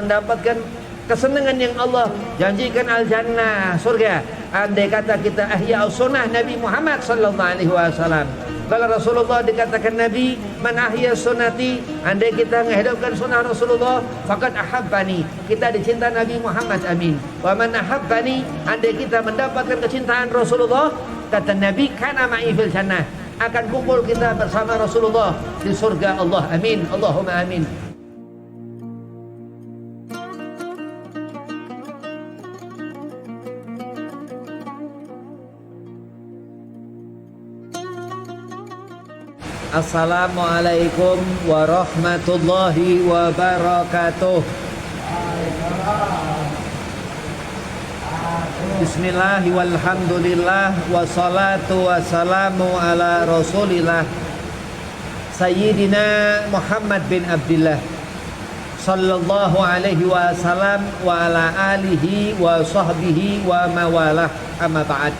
mendapatkan kesenangan yang Allah janjikan, al-jannah, surga. Andai kata kita ahya sunnah Nabi Muhammad sallallahu alaihi wasallam. Kalau Rasulullah dikatakan Nabi, man ahya sunnati, andai kita menghidupkan sunnah Rasulullah, faqad ahabbani, kita dicinta Nabi Muhammad, amin. Wa man ahabbani, andai kita mendapatkan kecintaan Rasulullah, kata Nabi, kana ma'i fil jannah, akan kumpul kita bersama Rasulullah di surga Allah, amin. Allahumma amin. Assalamualaikum warahmatullahi wabarakatuh. Bismillahi walhamdulillah, wassalatu wassalamu ala rasulillah Sayyidina Muhammad bin Abdillah sallallahu alaihi wasallam wa ala alihi wa sahbihi wa mawalah, amma ba'd.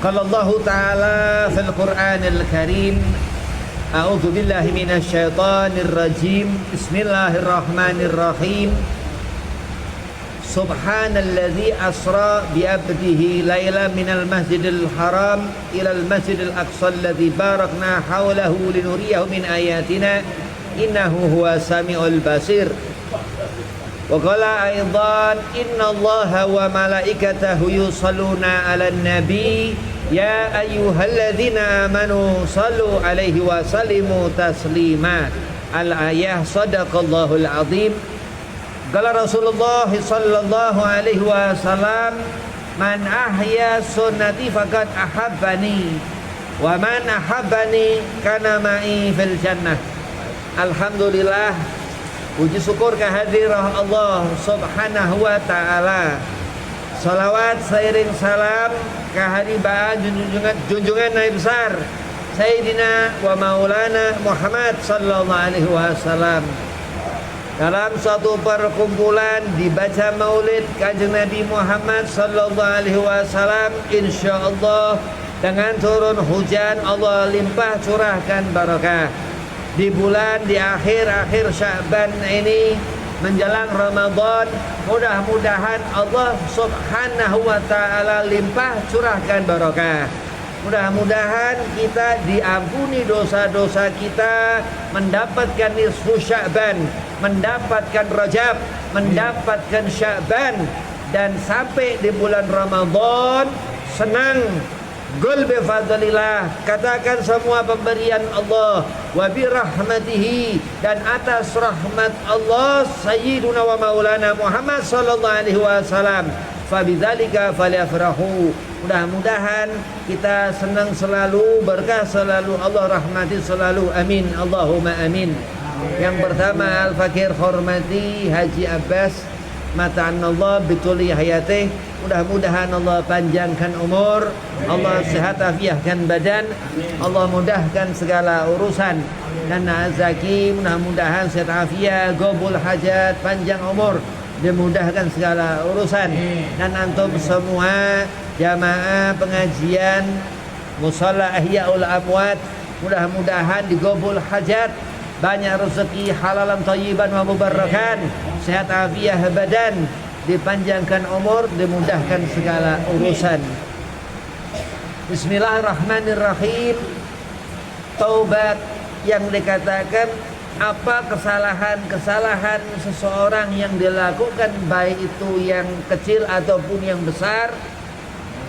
Qala Allah Ta'ala fil Qur'anil Karim, a'udzu billahi minasy syaithanir rajim. Bismillahirrahmanirrahim. Subhanalladzi asra bi 'abdihi lailan minal masjidil haram ilal masjidil aqsa alladzi barakna haulahu linuriyahu min ayatina innahu huwas samiul basir. Wa qala aidan innallaha wa malaikatahu yusalluna 'alan nabi ya ayyuhalladzina amanu sallu 'alaihi wa sallimu taslima. Al-ayah, sadaqallahul azim. Qala Rasulullah sallallahu alaihi wasallam, man ahya sunnati faqad ahabbani wa man ahabbani kana ma'i fil jannah. Alhamdulillah, puji syukur kehadiran Allah subhanahu wa ta'ala. Salawat seiring salam kehadiran junjungan Nabi besar Sayyidina wa Maulana Muhammad sallallahu alaihi wasallam. Dalam suatu perkumpulan dibaca maulid Kanjeng Nabi Muhammad sallallahu alaihi wasallam, insyaallah dengan turun hujan Allah limpah curahkan barakah. Di bulan di akhir Sya'ban ini menjelang Ramadan, mudah-mudahan Allah subhanahu wa ta'ala limpah curahkan barakah. Mudah-mudahan kita diampuni dosa-dosa kita, mendapatkan nisfu Sya'ban, mendapatkan Rajab, mendapatkan Sya'ban, dan sampai di bulan Ramadan senang. Qul bi fadlillah, katakan semua pemberian Allah, wa bi rahmatihi, dan atas rahmat Allah Sayyiduna wa Maulana Muhammad sallallahu alaihi wasallam, fa bidzalika falyafrahu. Mudah-mudahan kita senang selalu, berkah selalu, Allah rahmati selalu, amin. Allahumma amin. Yang pertama, Al-Fakir hormati Haji Abbas, mata'anallah bituli hayatih. Mudah-mudahan Allah panjangkan umur, Allah sehat afiahkan badan, Allah mudahkan segala urusan, dan Zaki mudah-mudahan sehat afiah, qabul hajat, panjang umur, dimudahkan segala urusan. Dan antum semua jamaah pengajian Musalla Ihyaul Amwat, mudah-mudahan digobul hajat, banyak rezeki halalan thayyiban wa mubarakan, sehat afiah badan, dipanjangkan umur, dimudahkan segala urusan. Bismillahirrahmanirrahim. Taubat yang dikatakan apa kesalahan-kesalahan seseorang yang dilakukan, baik itu yang kecil ataupun yang besar,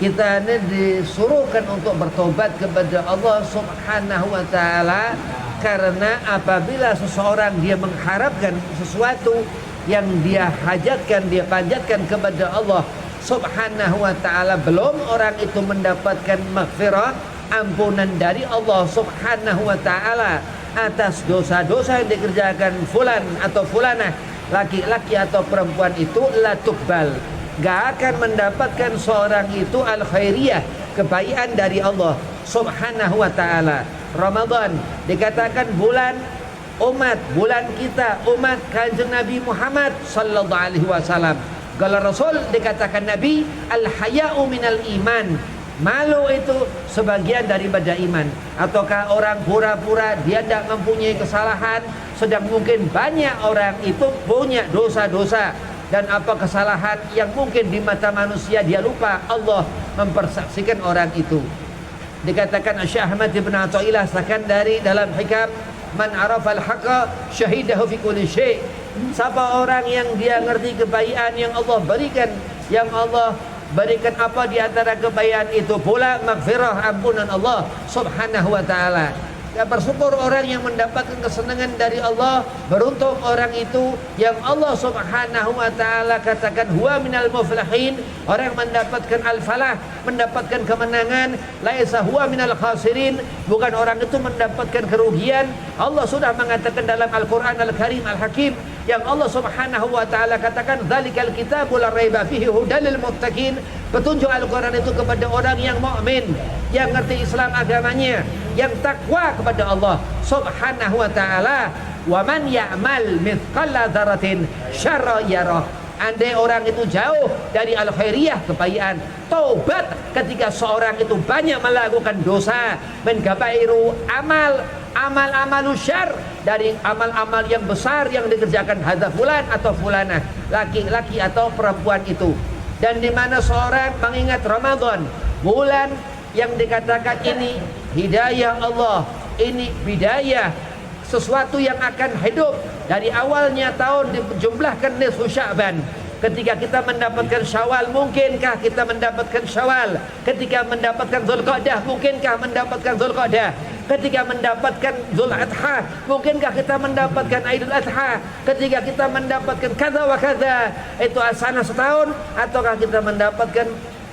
kita ini disuruhkan untuk bertobat kepada Allah subhanahu wa ta'ala. Karena apabila seseorang dia mengharapkan sesuatu yang dia hajatkan, dia panjatkan kepada Allah subhanahu wa ta'ala, belum orang itu mendapatkan maghfirah, ampunan dari Allah subhanahu wa ta'ala atas dosa-dosa yang dikerjakan fulan atau fulanah, laki-laki atau perempuan, itu la tuqbal, gak akan mendapatkan seorang itu al-khairiyah, kebaikan dari Allah subhanahu wa ta'ala. Ramadan dikatakan bulan umat, bulan kita, umat Kanjeng Nabi Muhammad sallallahu alaihi wasallam. Kalau Rasul dikatakan Nabi, al-haya'u minal iman. Malu itu sebagian daripada iman. Ataukah orang pura-pura dia tidak mempunyai kesalahan, sedang mungkin banyak orang itu punya dosa-dosa dan apa kesalahan yang mungkin di mata manusia dia lupa, Allah mempersaksikan orang itu. Dikatakan Syekh Ahmad bin Athaillah Sakandari dalam hikam, man arafal haqqa syahidahu fi kulli syai'. Siapa orang yang dia ngerti kebaikan yang Allah berikan, yang Allah berikan apa di antara kebaikan itu pula maghfirah, ampunan Allah subhanahu wa ta'ala. Ya, bersyukur orang yang mendapatkan kesenangan dari Allah. Beruntung orang itu yang Allah subhanahu wa ta'ala katakan huwa minal muflihin, orang mendapatkan al-falah, mendapatkan kemenangan. Laisa huwa minal khasirin, bukan orang itu mendapatkan kerugian. Allah sudah mengatakan dalam Al-Quran Al-Karim Al-Hakim, yang Allah subhanahu wa ta'ala katakan dzalikal kitabul la raiba fihi hudal lil muttaqin. Petunjuk Al-Quran itu kepada orang yang mukmin, yang ngerti Islam agamanya, yang takwa kepada Allah subhanahu wa ta'ala. Wa man ya'mal mithqala dzarratin syarra yarah. Andai orang itu jauh dari al-khairiyah, kebaikan, taubat ketika seorang itu banyak melakukan dosa, mengabairu amal syar, dari amal-amal yang besar yang dikerjakan hadza fulan atau fulanah, laki-laki atau perempuan itu. Dan di mana seorang mengingat Ramadan, bulan yang dikatakan ini hidayah Allah, ini bidayah, sesuatu yang akan hidup dari awalnya tahun dijumlahkan nisfu Sya'ban. Ketika kita mendapatkan Syawal, mungkinkah kita mendapatkan Syawal? Ketika mendapatkan Dzulqa'dah, mungkinkah mendapatkan Dzulqa'dah? Ketika mendapatkan Dzul Adha, mungkinkah kita mendapatkan Aidul Adha? Ketika kita mendapatkan kadza wa kadza, itu asana setahun, ataukah kita mendapatkan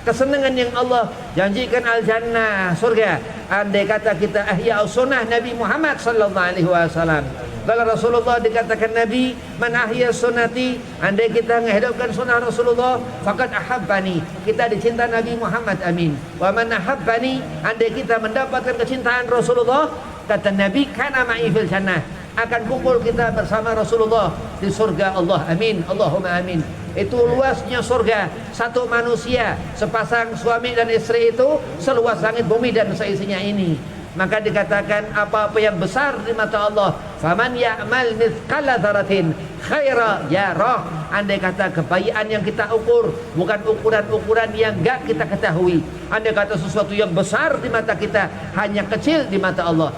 kesenangan yang Allah janjikan al-jannah, surga? Andai kata kita ahya sunnah Nabi Muhammad sallallahu alaihi wasallam. Kalau Rasulullah dikatakan Nabi, man ahya sunnati, andai kita menghidupkan sunnah Rasulullah, faqad ahabbani, kita dicinta Nabi Muhammad, amin. Wa man ahabbani, andai kita mendapatkan kecintaan Rasulullah, kata Nabi, kana ma'i fil jannah, akan kumpul kita bersama Rasulullah di surga Allah, amin, Allahumma amin. Itu luasnya surga, satu manusia, sepasang suami dan istri itu seluas langit bumi dan seisinya ini. Maka dikatakan apa-apa yang besar di mata Allah, faman ya'mal mithqala dzarratin khaira yarah. Andai kata kebaikan yang kita ukur bukan ukuran-ukuran yang enggak kita ketahui, andai kata sesuatu yang besar di mata kita hanya kecil di mata Allah,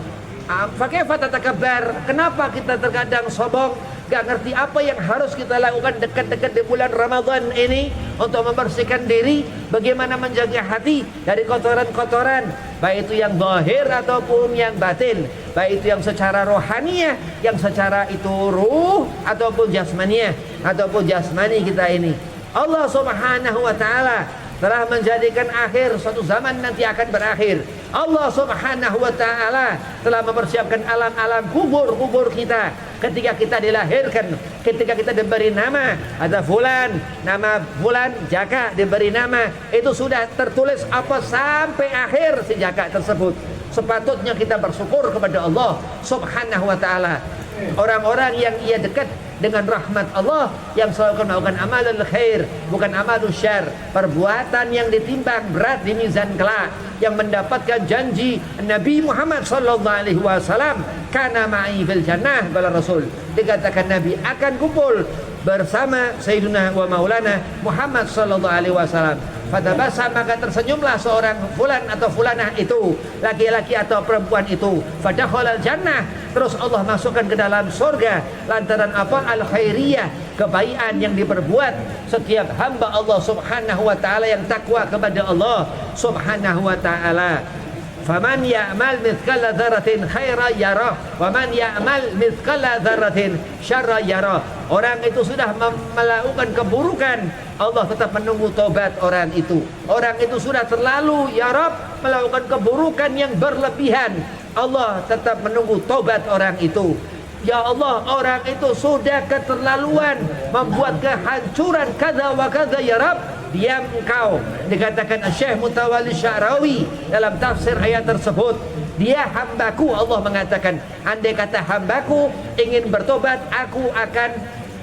fakaifa tatakabbar, kenapa kita terkadang sombong, gak ngerti apa yang harus kita lakukan dekat-dekat di bulan Ramadan ini untuk membersihkan diri, bagaimana menjaga hati dari kotoran-kotoran, baik itu yang zahir ataupun yang batin, baik itu yang secara rohaniah, yang secara itu ruh ataupun jasmaniah, ataupun jasmani kita ini. Allah subhanahu wa ta'ala telah menjadikan akhir suatu zaman nanti akan berakhir. Allah subhanahu wa ta'ala telah mempersiapkan alam-alam kubur-kubur kita. Ketika kita dilahirkan, ketika kita diberi nama, ada fulan, nama fulan, jaka diberi nama, itu sudah tertulis apa sampai akhir si jaka tersebut. Sepatutnya kita bersyukur kepada Allah subhanahu wa ta'ala. Orang-orang yang ia dekat dengan rahmat Allah, yang selalu melakukan amalul khair, bukan amalul syar, perbuatan yang ditimbang berat di mizan kelak, yang mendapatkan janji Nabi Muhammad sallallahu alaihi wasallam, kana ma'i fil jannah, kala Rasul dikatakan Nabi akan kumpul bersama Sayyidina wa Maulana Muhammad sallallahu alaihi wasallam. Fatabasa, maka tersenyumlah seorang fulan atau fulanah itu, laki-laki atau perempuan itu, fadakhalal jannah, terus Allah masukkan ke dalam surga. Lantaran apa? Al-khairiyah, kebaikan yang diperbuat setiap hamba Allah subhanahu wa ta'ala yang takwa kepada Allah subhanahu wa ta'ala. Faman ya'mal mithqala dzarratin khairan yarah, wa man ya'mal mithqala dzarratin syarran yarah. Orang itu sudah melakukan keburukan, Allah tetap menunggu taubat orang itu. Orang itu sudah terlalu ya Rabb melakukan keburukan yang berlebihan, Allah tetap menunggu taubat orang itu. Ya Allah, orang itu sudah keterlaluan membuat kehancuran kada wa kada, ya Rabb, diam engkau. Dikatakan Syekh Mutawalli Sya'rawi dalam tafsir ayat tersebut, dia hambaku. Allah mengatakan, andai kata hambaku ingin bertobat, aku akan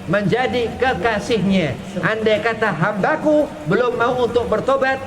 menjadi kekasihnya. Andai kata hambaku belum mau untuk bertobat,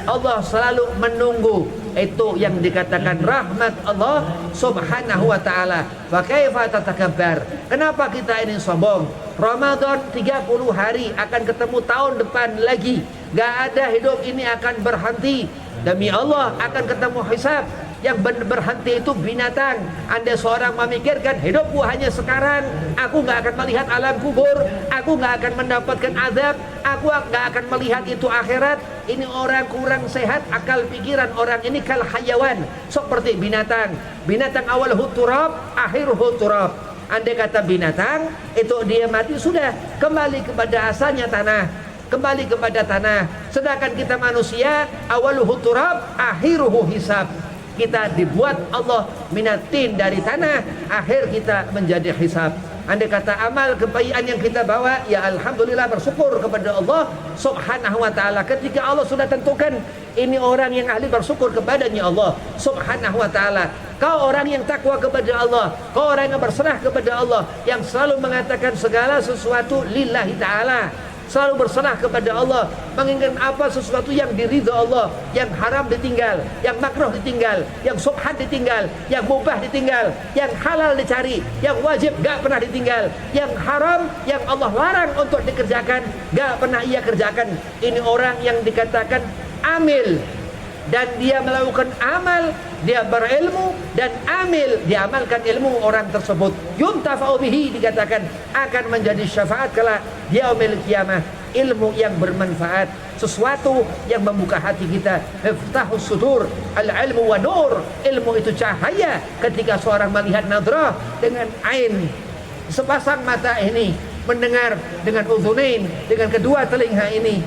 Allah selalu menunggu. Itu yang dikatakan rahmat Allah subhanahu wa ta'ala. Wa kaifa tatakabbar. Kenapa kita ini sombong? Ramadan 30 hari, akan ketemu tahun depan lagi. Gak ada, hidup ini akan berhenti. Demi Allah akan ketemu hisab. Yang berhenti itu binatang. Anda seorang memikirkan hidupku hanya sekarang, aku gak akan melihat alam kubur, aku gak akan mendapatkan azab, aku gak akan melihat itu akhirat. Ini orang kurang sehat akal pikiran. Orang ini kal hayawan, seperti binatang. Binatang awalhu turab, akhiruhu turab. Andai kata binatang itu dia mati, sudah kembali kepada asalnya tanah, kembali kepada tanah. Sedangkan kita manusia awaluhu turab, akhiruhu hisab. Kita dibuat Allah minatin dari tanah, akhir kita menjadi hisab. Andai kata amal kebaikan yang kita bawa, ya alhamdulillah, bersyukur kepada Allah subhanahu wa ta'ala. Ketika Allah sudah tentukan ini orang yang ahli bersyukur kepadanya Allah subhanahu wa ta'ala. Kau orang yang takwa kepada Allah, kau orang yang berserah kepada Allah, yang selalu mengatakan segala sesuatu lillahi ta'ala, selalu berserah kepada Allah, menginginkan apa sesuatu yang diridha Allah, yang haram ditinggal, yang makruh ditinggal, yang subhan ditinggal, yang mubah ditinggal, yang halal dicari, yang wajib gak pernah ditinggal, yang haram yang Allah larang untuk dikerjakan gak pernah ia kerjakan. Ini orang yang dikatakan amil, dan dia melakukan amal, dia berilmu dan amil, diamalkan ilmu orang tersebut. Yuntafa'u bihi, dikatakan akan menjadi syafaat kala yaumil qiyamah. Ilmu yang bermanfaat, sesuatu yang membuka hati kita. Miftahus sudur, al-ilmu wa nur. Ilmu itu cahaya. Ketika seorang melihat nadrah dengan ain, sepasang mata ini, mendengar dengan udhunain, dengan kedua telinga ini,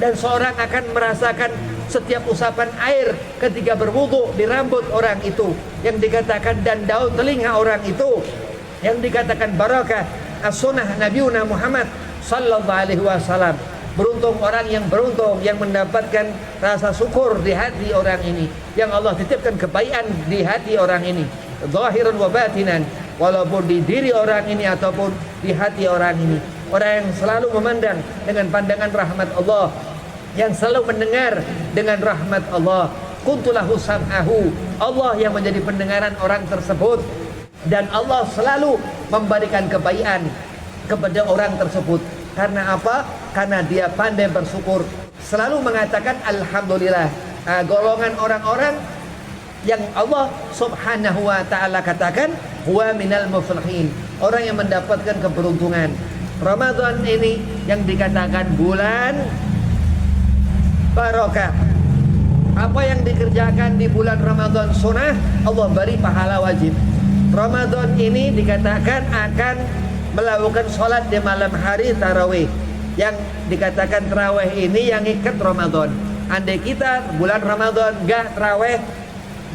dan seorang akan merasakan setiap usapan air ketika berwudu di rambut orang itu, yang dikatakan, dan daun telinga orang itu, yang dikatakan barakah as-sunnah Nabiuna Muhammad sallallahu alaihi wasallam. Beruntung orang yang beruntung, yang mendapatkan rasa syukur di hati orang ini, yang Allah titipkan kebaikan di hati orang ini, zahiran wa batinan, walaupun di diri orang ini ataupun di hati orang ini. Orang yang selalu memandang dengan pandangan rahmat Allah, yang selalu mendengar dengan rahmat Allah. Kuntulahu sam'ahu, Allah yang menjadi pendengaran orang tersebut, dan Allah selalu memberikan kebaikan kepada orang tersebut. Karena apa? Karena dia pandai bersyukur, selalu mengatakan alhamdulillah. Golongan orang-orang yang Allah subhanahu wa ta'ala katakan huwa minal muflihin, orang yang mendapatkan keberuntungan. Ramadan ini yang dikatakan bulan barokah. Apa yang dikerjakan di bulan Ramadan sunnah, Allah beri pahala wajib. Ramadan ini dikatakan akan melakukan sholat di malam hari tarawih. Yang dikatakan tarawih ini yang ikat Ramadan. Andai kita bulan Ramadan gak tarawih,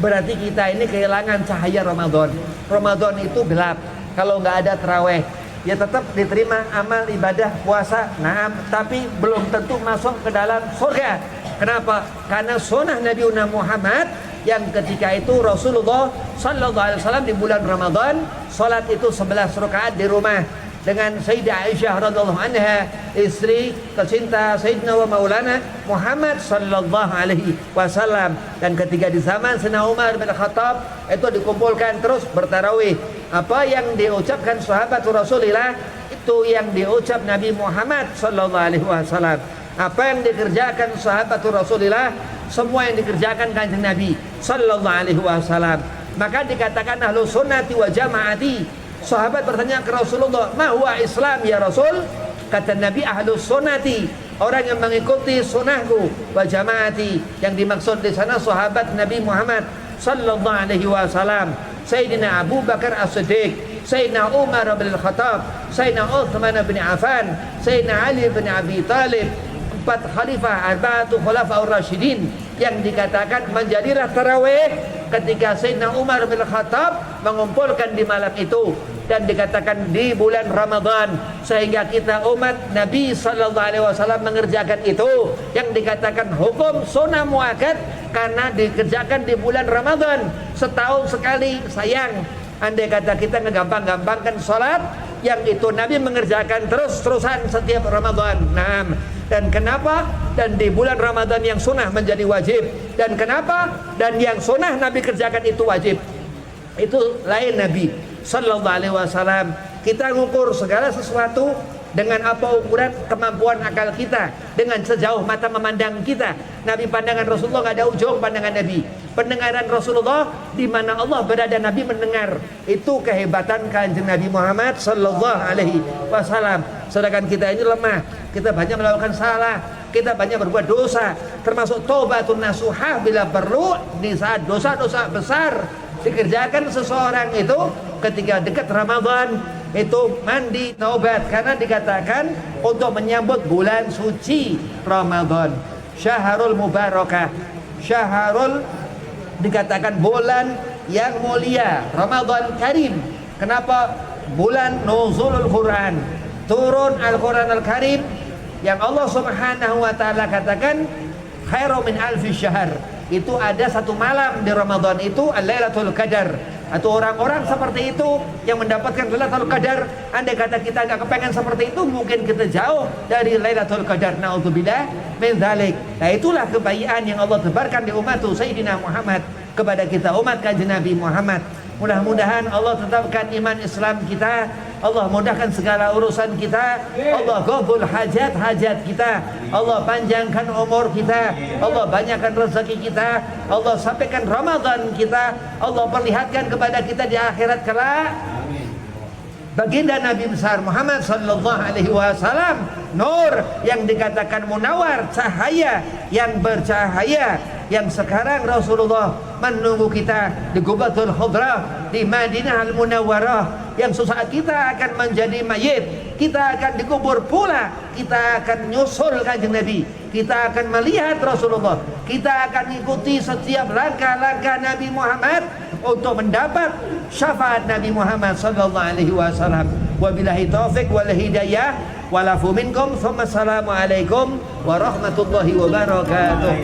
berarti kita ini kehilangan cahaya Ramadan. Ramadan itu gelap kalau gak ada tarawih. Ya tetap diterima amal ibadah puasa, naam, tapi belum tentu masuk ke dalam surga. Kenapa? Karena sunnah Nabi Muhammad yang ketika itu Rasulullah sallallahu alaihi wasallam di bulan Ramadan salat itu 11 rakaat di rumah dengan Sayyidah Aisyah radhiyallahu anha, istri tercinta Sayyidina wa Maulana Muhammad sallallahu alaihi wasallam. Dan ketika di zaman Sayyidina Umar bin Khattab itu dikumpulkan terus bertarawih. Apa yang diucapkan sahabat Rasulullah itu yang diucap Nabi Muhammad sallallahu alaihi wasallam. Apa yang dikerjakan sahabat Rasulullah, semua yang dikerjakan kanjeng Nabi sallallahu alaihi wasallam. Maka dikatakan ahlu sunnati wa jamaati. Sahabat bertanya ke Rasulullah, ma huwa Islam ya Rasul? Kata Nabi, ahlu sunnati, orang yang mengikuti sunnahku, wa jamaati, yang dimaksud di sana sahabat Nabi Muhammad sallallahu alaihi wasallam. Sayyidina Abu Bakar As-Siddiq, Sayyidina Umar bin Khattab, Sayyidina Uthman bin Affan, Sayyidina Ali bin Abi Talib, 4 khalifah, arba'atu khulafaur rasyidin, yang dikatakan menjadilah tarawih ketika Sayyidina Umar bin Khattab mengumpulkan di malam itu, dan dikatakan di bulan Ramadan, sehingga kita umat Nabi sallallahu alaihi wasallam mengerjakan itu yang dikatakan hukum sunnah muakkad karena dikerjakan di bulan Ramadan setahun sekali. Sayang andai kata kita ngegampang-gampangkan sholat yang itu Nabi mengerjakan terus-terusan setiap Ramadan. Nah, dan kenapa? Dan di bulan Ramadan yang sunnah menjadi wajib. Dan kenapa? Dan yang sunnah Nabi kerjakan itu wajib. Itu lain Nabi sallallahu alaihi wasallam. Kita mengukur segala sesuatu dengan apa ukuran kemampuan akal kita, dengan sejauh mata memandang kita. Nabi pandangan Rasulullah nggak ada ujung pandangan Nabi. Pendengaran Rasulullah di mana Allah berada Nabi mendengar. Itu kehebatan kanjeng Nabi Muhammad sallallahu alaihi wasallam. Sedangkan kita ini lemah, kita banyak melakukan salah, kita banyak berbuat dosa, termasuk taubatun nasuhah bila perlu di saat dosa-dosa besar dikerjakan seseorang itu ketika dekat Ramadan, itu mandi taubat, karena dikatakan untuk menyambut bulan suci Ramadan, syahrul mubarakah, syahrul dikatakan bulan yang mulia, Ramadan Karim. Kenapa? Bulan nuzulul Quran, turun Al-Quran Al-Karim, yang Allah Subhanahu wa taala katakan khairu min alfi syahr. Itu ada satu malam di Ramadan itu Lailatul Qadar. Atau orang-orang seperti itu yang mendapatkan Lailatul Qadar, andai kata kita nggak kepengen seperti itu, mungkin kita jauh dari Lailatul Qadar. Naudzubillah min dzalik. Nah, itulah kebaikan yang Allah tebarkan di umat Sayyidina Muhammad kepada kita umat kanjeng Nabi Muhammad. Mudah-mudahan Allah tetapkan iman Islam kita, Allah mudahkan segala urusan kita, Allah qabul hajat-hajat kita, Allah panjangkan umur kita, Allah banyakkan rezeki kita, Allah sampaikan Ramadan kita, Allah perlihatkan kepada kita di akhirat kelak baginda Nabi besar Muhammad sallallahu alaihi wasallam, nur yang dikatakan munawar, cahaya yang bercahaya, yang sekarang Rasulullah menunggu kita di Qubatul Khudrah di Madinah Al-Munawwarah, yang sesaat kita akan menjadi mayit, kita akan dikubur pula, kita akan nyusul kanjeng Nabi, kita akan melihat Rasulullah, kita akan ikuti setiap langkah-langkah Nabi Muhammad untuk mendapat syafaat Nabi Muhammad sallallahu alaihi wasallam. Wabillahi taufik wal hidayah walafu minkum. Assalamualaikum warahmatullahi wabarakatuh.